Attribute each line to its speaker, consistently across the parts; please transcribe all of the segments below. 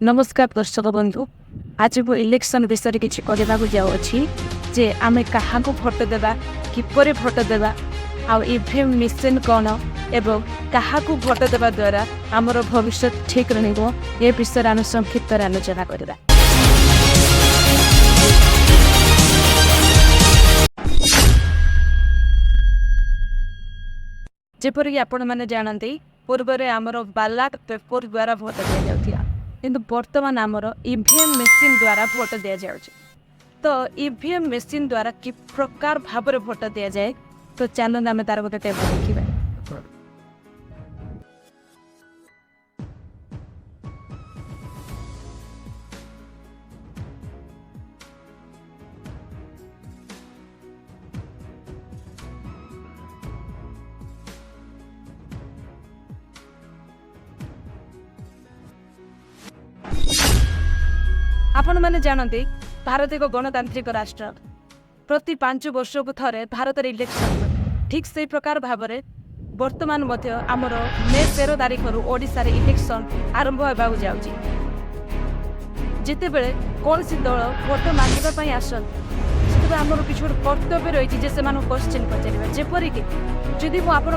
Speaker 1: नमस्कार दर्शक बंधु। आज को इलेक्शन विषय किसी कहवाक जाऊँगी जे आम क्या भोट देवा किपर भोट देवा ईवीएम मेसीन कौन एवं क्या भोट देवा द्वारा आमर भविष्य ठीक रही विषय आम संक्षिप्त आलोचना करवा। जेपरिक आपण मैंने जानते पूर्व आमर बैलेट पेपर द्वारा भोट दि जाऊला किंतु बर्तमान आमर ईवीएम मेसीन द्वारा भोट दि जाए। तो ईवीएम मेसीन द्वारा कि प्रकार भाव में भोट दि जाए तो चलते आम तार गोटे टेबल देखा। आपण मैंने जानते भारत एक गणतांत्रिक राष्ट्र। प्रति 5 वर्ष को थरे भारत इलेक्शन ठीक से प्रकार भाव में वर्तमान आमर मे 13 तारीख ओडिशा रे इलेक्शन आरंभ होगा जाऊँगी। जिते बेले कौन सी दल भोट मांगवाई आसन से आमर कि कर्तव्य रही है से क्वेश्चन पचार जेपरिक जदि मुझे आपण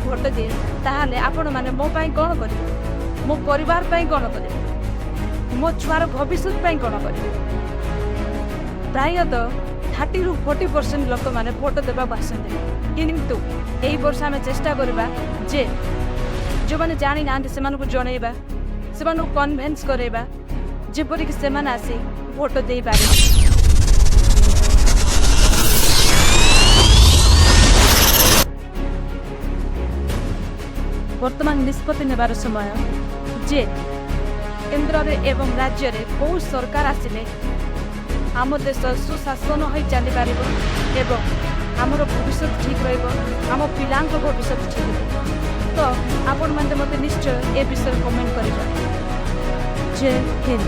Speaker 1: भोट दिए ताहले आपण मैंने मो कौन करेंगे, मो परिवार कौन करेंगे, मो छुआर भविष्य कौन करेंगे। प्रायतः 30 ରୁ 40% लोक मैंने भोट देवा आसते किंतु यही वर्ष आम चेष्टा करवा जे जो मैंने जानी ना से जनइबा से कन्भिन्स करवा जेपरिक से आसी भोट दे पारे। वर्तमान निष्पत्ति नेबार समय जे केंद्र रे एवं राज्य रे कौ सरकार आसिले आम देश सुशासन हो चली पार एवं आमर भविष्य ठीक रम पिला भविष्य ठीक रही। तो आपण मैंने मत निश्चय ए विषय कमेंट कर। जय हिंद।